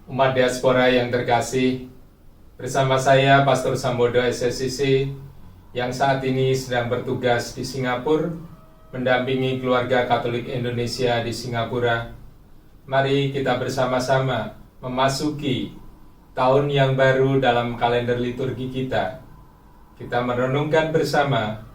Umat diaspora yang terkasih, bersama saya Pastor Sambodo SSCC yang saat ini sedang bertugas di Singapura mendampingi keluarga Katolik Indonesia di Singapura. Mari kita bersama-sama memasuki tahun yang baru dalam kalender liturgi kita. Kita merenungkan bersama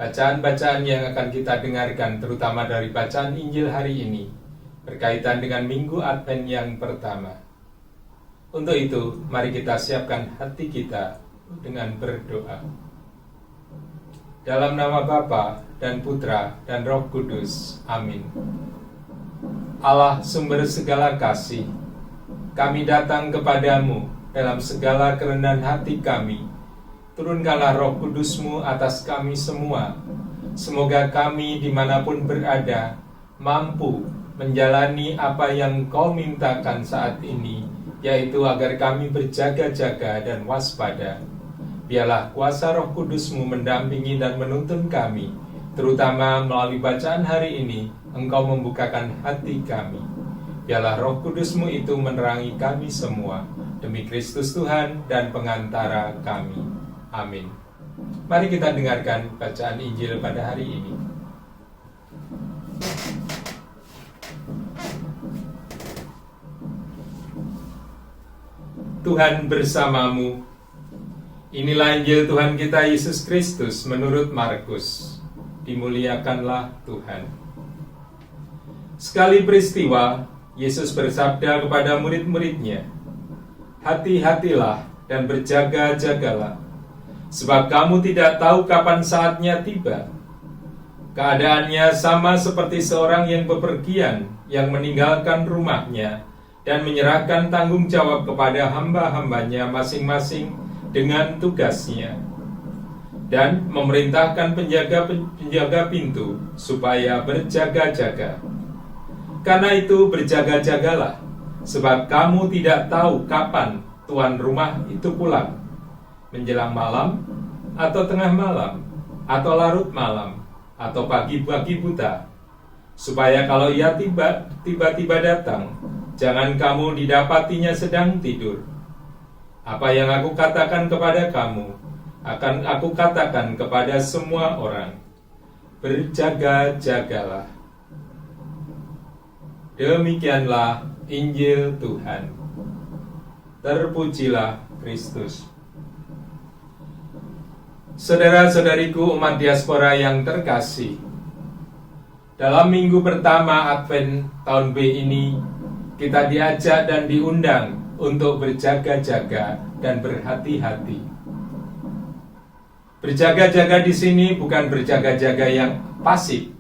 bacaan-bacaan yang akan kita dengarkan, terutama dari bacaan Injil hari ini berkaitan dengan Minggu Advent yang pertama. Untuk itu, mari kita siapkan hati kita dengan berdoa. Dalam nama Bapa dan Putra dan Roh Kudus. Amin. Allah sumber segala kasih, kami datang kepadamu dalam segala kerendahan hati kami. Turunkanlah Roh Kudus-Mu atas kami semua. Semoga kami dimanapun berada mampu menjalani apa yang Kau mintakan saat ini, yaitu agar kami berjaga-jaga dan waspada. Biarlah kuasa Roh Kudus-Mu mendampingi dan menuntun kami, terutama melalui bacaan hari ini, Engkau membukakan hati kami. Biarlah Roh Kudus-Mu itu menerangi kami semua, demi Kristus Tuhan dan pengantara kami. Amin. Mari kita dengarkan bacaan Injil pada hari ini. Tuhan bersamamu. Inilah Injil Tuhan kita Yesus Kristus menurut Markus. Dimuliakanlah Tuhan. Sekali peristiwa, Yesus bersabda kepada murid-muridnya, "Hati-hatilah dan berjaga-jagalah, sebab kamu tidak tahu kapan saatnya tiba." Keadaannya sama seperti seorang yang bepergian, yang meninggalkan rumahnya dan menyerahkan tanggung jawab kepada hamba-hambanya masing-masing dengan tugasnya, dan memerintahkan penjaga pintu supaya berjaga-jaga. Karena itu berjaga-jagalah, sebab kamu tidak tahu kapan tuan rumah itu pulang, menjelang malam, atau tengah malam, atau larut malam, atau pagi-pagi buta, supaya kalau ia tiba-tiba datang, jangan kamu didapatinya sedang tidur. Apa yang aku katakan kepada kamu, akan aku katakan kepada semua orang. Berjaga-jagalah. Demikianlah Injil Tuhan. Terpujilah Kristus. Saudara-saudariku umat diaspora yang terkasih, dalam minggu pertama Advent tahun B ini, kita diajak dan diundang untuk berjaga-jaga dan berhati-hati. Berjaga-jaga di sini bukan berjaga-jaga yang pasif,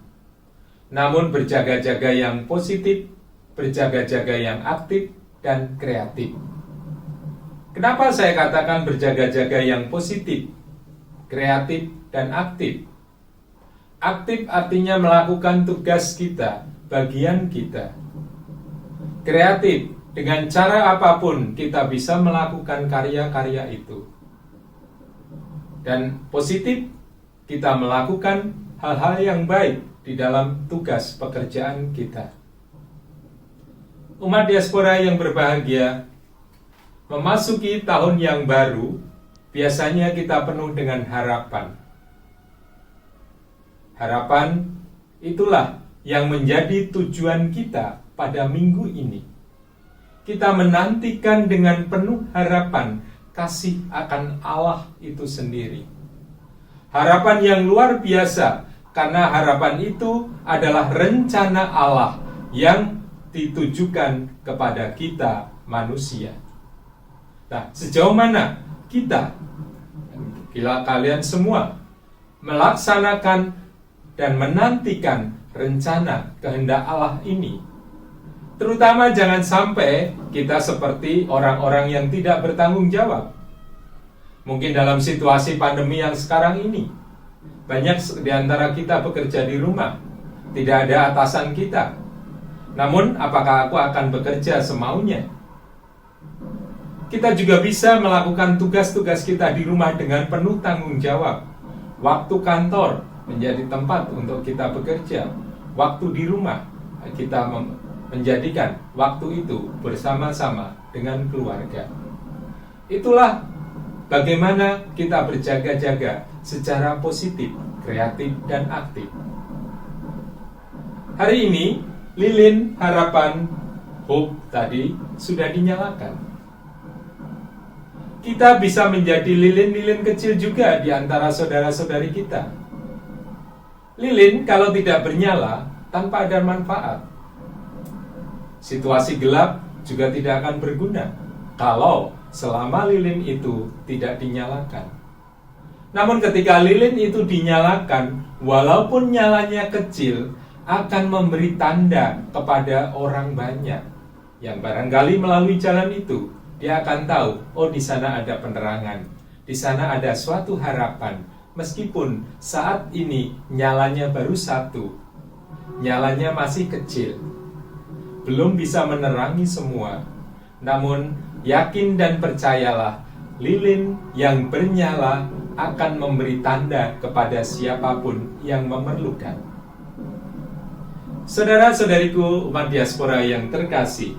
namun berjaga-jaga yang positif, berjaga-jaga yang aktif dan kreatif. Kenapa saya katakan berjaga-jaga yang positif, kreatif, dan aktif? Aktif artinya melakukan tugas kita, bagian kita. Kreatif, dengan cara apapun kita bisa melakukan karya-karya itu. Dan positif, kita melakukan hal-hal yang baik di dalam tugas pekerjaan kita. Umat diaspora yang berbahagia, memasuki tahun yang baru, biasanya kita penuh dengan harapan. Harapan itulah yang menjadi tujuan kita pada minggu ini. Kita menantikan dengan penuh harapan kasih akan Allah itu sendiri. Harapan yang luar biasa, karena harapan itu adalah rencana Allah yang ditujukan kepada kita manusia. Nah, sejauh mana kita, kalian semua, melaksanakan dan menantikan rencana kehendak Allah ini? Terutama jangan sampai kita seperti orang-orang yang tidak bertanggung jawab. Mungkin dalam situasi pandemi yang sekarang ini, banyak di antara kita bekerja di rumah, tidak ada atasan kita. Namun, apakah aku akan bekerja semaunya? Kita juga bisa melakukan tugas-tugas kita di rumah dengan penuh tanggung jawab. Waktu kantor menjadi tempat untuk kita bekerja. Waktu di rumah kita menjadikan waktu itu bersama-sama dengan keluarga. Itulah bagaimana kita berjaga-jaga secara positif, kreatif, dan aktif. Hari ini, lilin harapan, hope tadi sudah dinyalakan. Kita bisa menjadi lilin-lilin kecil juga di antara saudara-saudari kita. Lilin kalau tidak bernyala, tanpa ada manfaat. Situasi gelap juga tidak akan berguna kalau selama lilin itu tidak dinyalakan. Namun ketika lilin itu dinyalakan, walaupun nyalanya kecil, akan memberi tanda kepada orang banyak yang barangkali melalui jalan itu. Dia akan tahu, oh di sana ada penerangan, di sana ada suatu harapan. Meskipun saat ini nyalanya baru satu, nyalanya masih kecil, belum bisa menerangi semua. Namun yakin dan percayalah, lilin yang bernyala akan memberi tanda kepada siapapun yang memerlukan. Saudara-saudariku umat diaspora yang terkasih,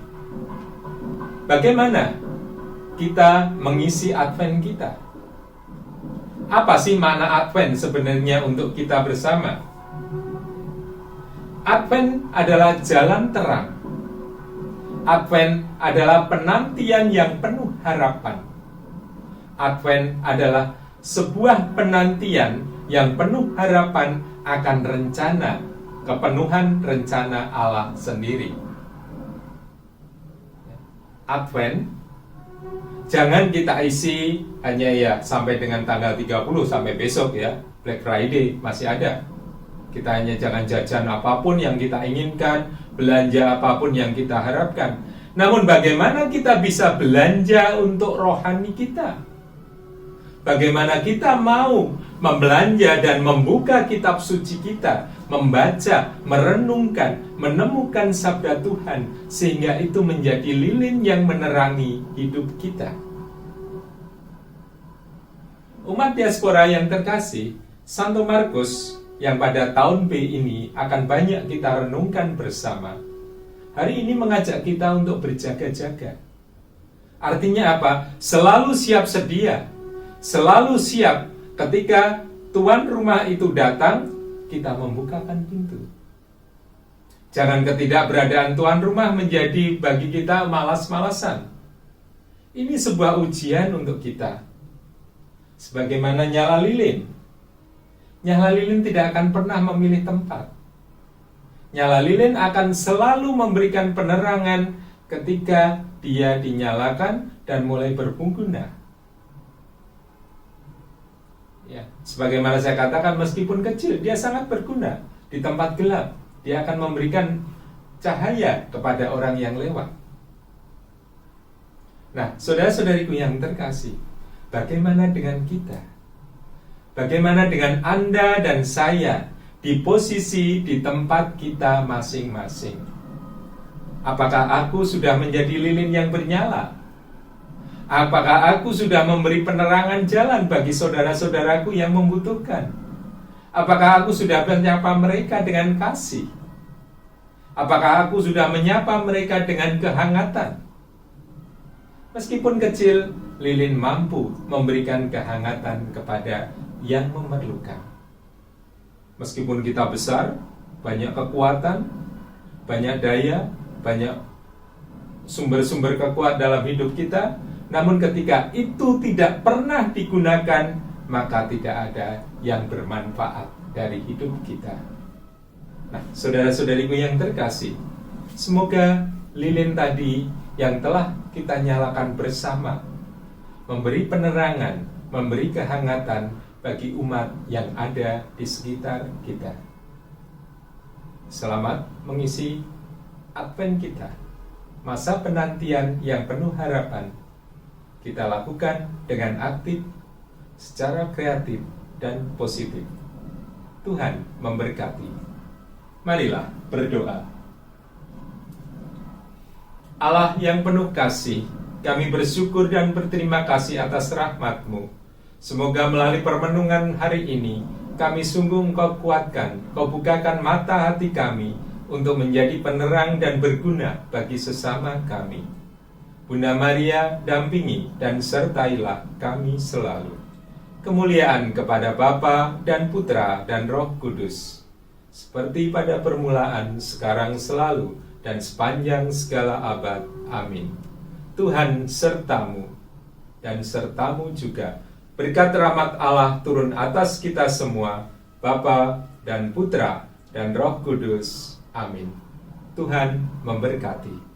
bagaimana kita mengisi Advent kita? Apa sih makna Advent sebenarnya untuk kita bersama? Advent adalah jalan terang. Advent adalah penantian yang penuh harapan. Advent adalah sebuah penantian yang penuh harapan akan rencana, kepenuhan rencana Allah sendiri. Advent jangan kita isi hanya ya sampai dengan tanggal 30 sampai besok ya, Black Friday masih ada. Kita hanya jangan jajan apapun yang kita inginkan, belanja apapun yang kita harapkan. Namun bagaimana kita bisa belanja untuk rohani kita? Bagaimana kita mau membelanja dan membuka kitab suci kita, membaca, merenungkan, menemukan sabda Tuhan, sehingga itu menjadi lilin yang menerangi hidup kita. Umat diaspora yang terkasih, Santo Markus yang pada tahun B ini akan banyak kita renungkan bersama, hari ini mengajak kita untuk berjaga-jaga. Artinya apa? Selalu siap sedia, selalu siap ketika tuan rumah itu datang, kita membukakan pintu. Jangan ketidakberadaan tuan rumah menjadi bagi kita malas-malasan. Ini sebuah ujian untuk kita. Sebagaimana nyala lilin. Nyala lilin tidak akan pernah memilih tempat. Nyala lilin akan selalu memberikan penerangan ketika dia dinyalakan dan mulai berfungsi. Ya, sebagaimana saya katakan, meskipun kecil, dia sangat berguna di tempat gelap. Dia akan memberikan cahaya kepada orang yang lewat. Nah, saudara-saudariku yang terkasih, bagaimana dengan kita? Bagaimana dengan Anda dan saya di posisi di tempat kita masing-masing? Apakah aku sudah menjadi lilin yang bernyala? Apakah aku sudah memberi penerangan jalan bagi saudara-saudaraku yang membutuhkan? Apakah aku sudah menyapa mereka dengan kasih? Apakah aku sudah menyapa mereka dengan kehangatan? Meskipun kecil, lilin mampu memberikan kehangatan kepada yang memerlukan. Meskipun kita besar, banyak kekuatan, banyak daya, banyak sumber-sumber kekuatan dalam hidup kita, namun ketika itu tidak pernah digunakan, maka tidak ada yang bermanfaat dari hidup kita. Nah, saudara-saudariku yang terkasih, semoga lilin tadi yang telah kita nyalakan bersama memberi penerangan, memberi kehangatan bagi umat yang ada di sekitar kita. Selamat mengisi Advent kita, masa penantian yang penuh harapan. Kita lakukan dengan aktif, secara kreatif dan positif. Tuhan memberkati. Marilah berdoa. Allah yang penuh kasih, kami bersyukur dan berterima kasih atas rahmat-Mu. Semoga melalui permenungan hari ini, kami sungguh Engkau kuatkan, Kau bukakan mata hati kami, untuk menjadi penerang dan berguna bagi sesama kami. Bunda Maria, dampingi dan sertailah kami selalu. Kemuliaan kepada Bapa dan Putra dan Roh Kudus, seperti pada permulaan, sekarang, selalu, dan sepanjang segala abad. Amin. Tuhan sertamu, dan sertamu juga. Berkat rahmat Allah turun atas kita semua, Bapa dan Putra dan Roh Kudus. Amin. Tuhan memberkati.